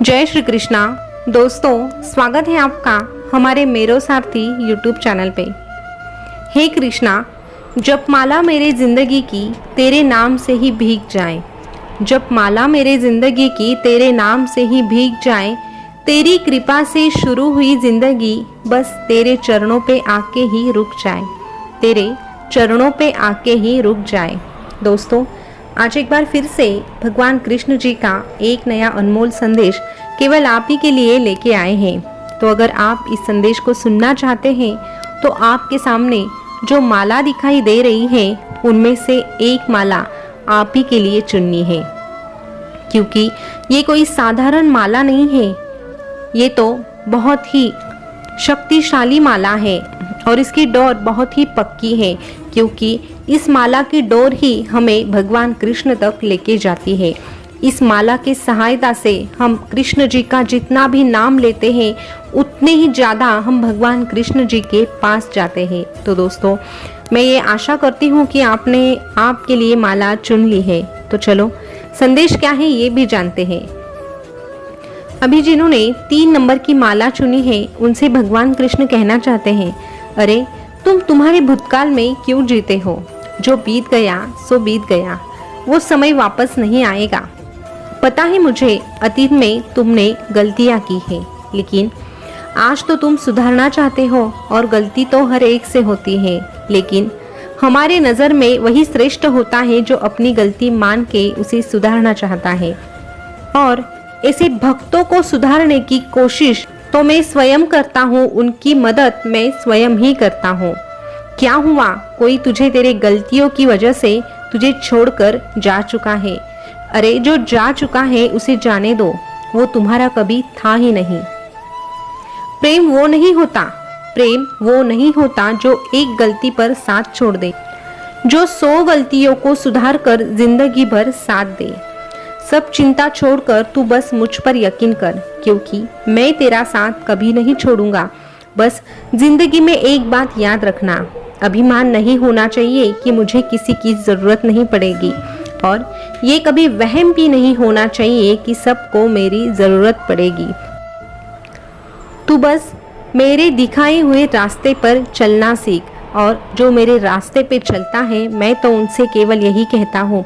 जय श्री कृष्णा। दोस्तों, स्वागत है आपका हमारे मेरो सारथी यूट्यूब चैनल पे। हे कृष्णा, जब माला मेरे ज़िंदगी की तेरे नाम से ही भीग जाए, जब माला मेरे ज़िंदगी की तेरे नाम से ही भीग जाए, तेरी कृपा से शुरू हुई ज़िंदगी बस तेरे चरणों पे आके ही रुक जाए, तेरे चरणों पे आके ही रुक जाए। दोस्तों, आज एक बार फिर से भगवान कृष्ण जी का एक नया अनमोल संदेश केवल आप ही के लिए लेके आए हैं। तो अगर आप इस संदेश को सुनना चाहते हैं तो आपके सामने जो माला दिखाई दे रही है उनमें से एक माला आप ही के लिए चुननी है, क्योंकि ये कोई साधारण माला नहीं है, ये तो बहुत ही शक्तिशाली माला है और इसकी डोर बहुत ही पक्की है, क्योंकि इस माला की डोर ही हमें भगवान कृष्ण तक लेके जाती है। इस माला की सहायता से हम कृष्ण जी का जितना भी नाम लेते हैं उतने ही ज़्यादा हम भगवान कृष्ण जी के पास जाते हैं। तो दोस्तों, मैं ये आशा करती हूँ कि आपने आपके लिए माला चुन ली है। तो चलो, संदेश क्या है ये भी जानते हैं। अभी जिन्होंने 3 नंबर की माला चुनी है उनसे भगवान कृष्ण कहना चाहते हैं, अरे तुम तुम्हारे भूतकाल में क्यों जीते हो? जो बीत गया सो बीत गया, वो समय वापस नहीं आएगा। पता है मुझे, अतीत में तुमने गलतियां की है, लेकिन आज तो तुम सुधारना चाहते हो और गलती तो हर एक से होती है, लेकिन हमारे नज़र में वही श्रेष्ठ होता है जो अपनी गलती मान के उसे सुधारना चाहता है। और ऐसे भक्तों को सुधारने की कोशिश तो मैं स्वयं करता हूँ, उनकी मदद मैं स्वयं ही करता हूँ। क्या हुआ? कोई तुझे तेरे गलतियों की वजह से तुझे छोड़कर जा चुका है। अरे जो जा चुका है उसे जाने दो, वो तुम्हारा कभी था ही नहीं। प्रेम वो नहीं होता जो एक गलती पर साथ छोड़ दे, जो 100 गलतियों को सुधार कर जिंदगी भर साथ दे। सब चिंता छोड़कर तू बस मुझ पर यकीन कर, क्योंकि मैं तेरा साथ कभी नहीं छोड़ूंगा। बस जिंदगी में एक बात याद रखना, अभिमान नहीं होना चाहिए कि मुझे किसी की जरूरत नहीं पड़ेगी, और ये कभी वहम भी नहीं होना चाहिए कि सबको मेरी जरूरत पड़ेगी। तू बस मेरे दिखाए हुए रास्ते पर चलना सीख, और जो मेरे रास्ते पे चलता है मैं तो उनसे केवल यही कहता हूँ,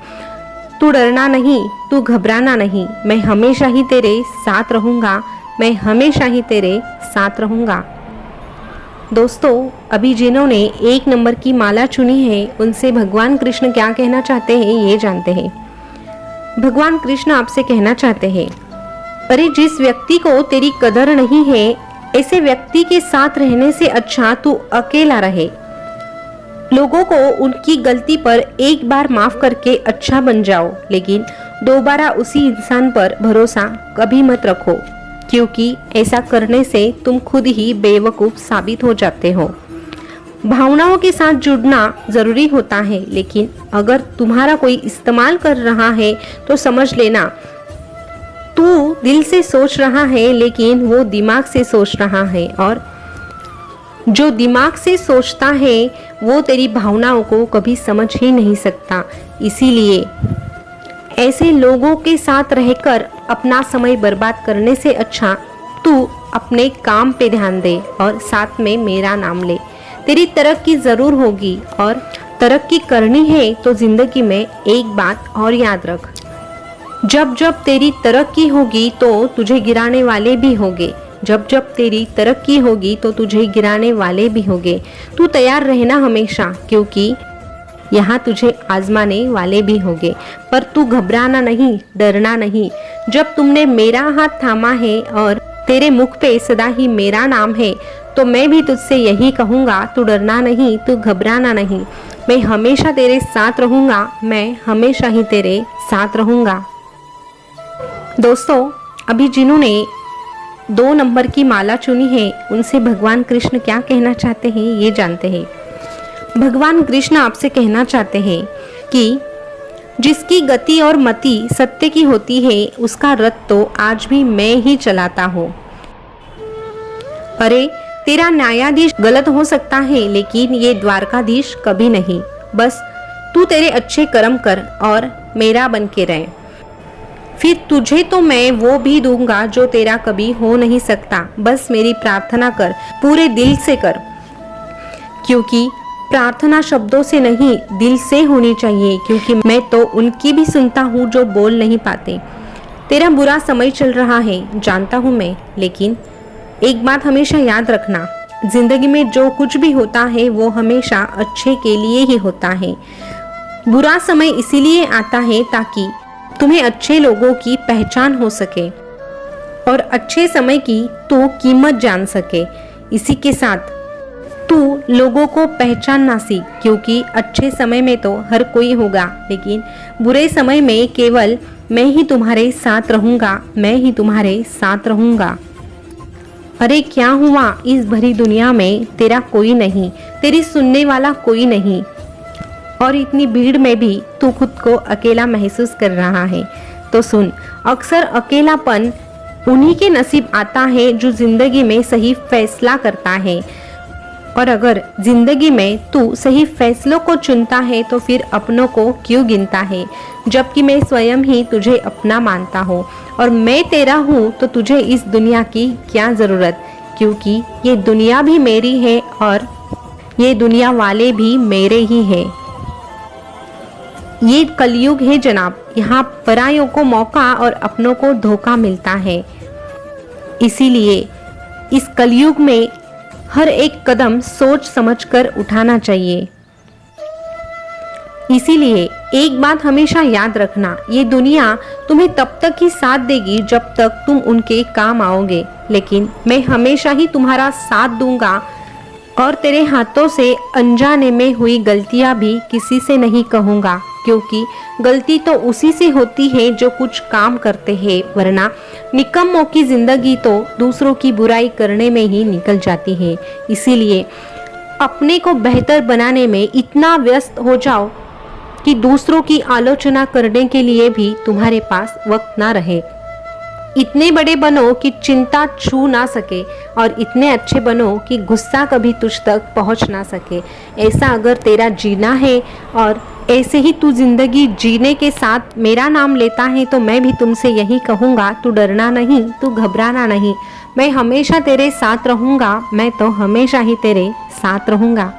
तू डरना नहीं, तू घबराना नहीं, मैं हमेशा ही तेरे साथ रहूँगा, मैं हमेशा ही तेरे साथ रहूँगा। दोस्तों, अभी जिन्होंने 1 नंबर की माला चुनी है उनसे भगवान कृष्ण क्या कहना चाहते हैं ये जानते हैं। भगवान कृष्ण आपसे कहना चाहते हैं, अरे जिस व्यक्ति को तेरी कदर नहीं है, ऐसे व्यक्ति के साथ रहने से अच्छा तू अकेला रहे। लोगों को उनकी गलती पर एक बार माफ करके अच्छा बन जाओ, लेकिन दोबारा उसी इंसान पर भरोसा कभी मत रखो, क्योंकि ऐसा करने से तुम खुद ही बेवकूफ साबित हो जाते हो। भावनाओं के साथ जुड़ना जरूरी होता है, लेकिन अगर तुम्हारा कोई इस्तेमाल कर रहा है तो समझ लेना तू दिल से सोच रहा है, लेकिन वो दिमाग से सोच रहा है, और जो दिमाग से सोचता है वो तेरी भावनाओं को कभी समझ ही नहीं सकता। इसीलिए ऐसे लोगों के साथ रहकर अपना समय बर्बाद करने से अच्छा तू अपने काम पे ध्यान दे और साथ में मेरा नाम ले। तेरी तरक्की जरूर होगी, और तरक्की करनी है तो जिंदगी में एक बात और याद रख, जब जब तेरी तरक्की होगी तो तुझे गिराने वाले भी होंगे, जब जब तेरी तरक्की होगी तो तुझे गिराने वाले भी होंगे। तू तैयार रहना हमेशा, क्योंकि यहाँ तुझे आजमाने वाले भी होंगे, पर तू घबराना नहीं, डरना नहीं। जब तुमने मेरा हाथ थामा है और तेरे मुख पे सदा ही मेरा नाम है, तो मैं भी तुझसे यही कहूँगा, तू डरना नहीं, तू घबराना नहीं, मैं हमेशा तेरे साथ रहूँगा, मैं हमेशा ही तेरे साथ रहूँगा। दोस्तों, अभी जिन्होंने 2 नंबर की माला चुनी है उनसे भगवान कृष्ण क्या कहना चाहते हैं ये जानते हैं। भगवान कृष्ण आपसे कहना चाहते हैं कि जिसकी गति और मति सत्य की होती है उसका रथ तो आज भी मैं ही चलाता हूँ। अरे तेरा न्यायाधीश गलत हो सकता है, लेकिन ये द्वारकाधीश कभी नहीं। बस तू तेरे अच्छे कर्म कर और मेरा बन के रहे। फिर तुझे तो मैं वो भी दूंगा जो तेरा कभी हो नहीं सकता। बस मेरी प्रार्थना कर, पूरे दिल से कर, क्योंकि प्रार्थना शब्दों से नहीं दिल से होनी चाहिए, क्योंकि मैं तो उनकी भी सुनता हूँ जो बोल नहीं पाते। तेरा बुरा समय चल रहा है जानता हूँ मैं, लेकिन एक बात हमेशा याद रखना, जिंदगी में जो कुछ भी होता है वो हमेशा अच्छे के लिए ही होता है। बुरा समय इसीलिए आता है ताकि तुम्हें अच्छे लोगों की पहचान हो सके और अच्छे समय की तू कीमत जान सके। इसी के साथ तू लोगों को पहचानना सीख, क्योंकि अच्छे समय में तो हर कोई होगा, लेकिन बुरे समय में केवल मैं ही तुम्हारे साथ रहूंगा, मैं ही तुम्हारे साथ रहूंगा। अरे क्या हुआ, इस भरी दुनिया में तेरा कोई नहीं, तेरी सुनने वाला कोई नहीं, और इतनी भीड़ में भी तू खुद को अकेला महसूस कर रहा है। तो सुन, अक्सर अकेलापन उन्हीं के नसीब आता है जो जिंदगी में सही फैसला करता है, और अगर जिंदगी में तू सही फैसलों को चुनता है तो फिर अपनों को क्यों गिनता है, जबकि मैं स्वयं ही तुझे अपना मानता हूँ और मैं तेरा हूँ, तो तुझे इस दुनिया की क्या ज़रूरत, क्योंकि ये दुनिया भी मेरी है और ये दुनिया वाले भी मेरे ही हैं। ये कलयुग है जनाब, यहाँ परायों को मौका और अपनों को धोखा मिलता है। इसीलिए इस कलयुग में हर एक कदम सोच समझकर उठाना चाहिए। इसीलिए एक बात हमेशा याद रखना, ये दुनिया तुम्हें तब तक ही साथ देगी जब तक तुम उनके काम आओगे, लेकिन मैं हमेशा ही तुम्हारा साथ दूंगा और तेरे हाथों से अनजाने में हुई गलतियां भी किसी से नहीं कहूँगा, क्योंकि गलती तो उसी से होती है जो कुछ काम करते हैं, वरना निकम्मों की जिंदगी तो दूसरों की बुराई करने में ही निकल जाती है। इसीलिए अपने को बेहतर बनाने में इतना व्यस्त हो जाओ कि दूसरों की आलोचना करने के लिए भी तुम्हारे पास वक्त ना रहे। इतने बड़े बनो कि चिंता छू ना सके, और इतने अच्छे बनो कि गुस्सा कभी तुझ तक पहुंच ना सके। ऐसा अगर तेरा जीना है और ऐसे ही तू जिंदगी जीने के साथ मेरा नाम लेता है, तो मैं भी तुमसे यही कहूँगा, तू डरना नहीं, तू घबराना नहीं, मैं हमेशा तेरे साथ रहूँगा, मैं तो हमेशा ही तेरे साथ रहूँगा।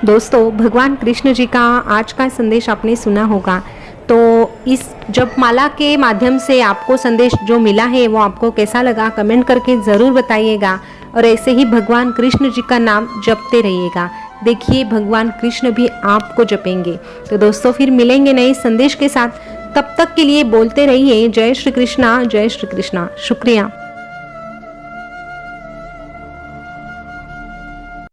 दोस्तों, भगवान कृष्ण जी का आज का संदेश आपने सुना होगा, तो इस जपमाला के माध्यम से आपको संदेश जो मिला है वो आपको कैसा लगा कमेंट करके ज़रूर बताइएगा, और ऐसे ही भगवान कृष्ण जी का नाम जपते रहिएगा। देखिए, भगवान कृष्ण भी आपको जपेंगे। तो दोस्तों, फिर मिलेंगे नए संदेश के साथ, तब तक के लिए बोलते रहिए जय श्री कृष्णा, जय श्री कृष्णा। शुक्रिया।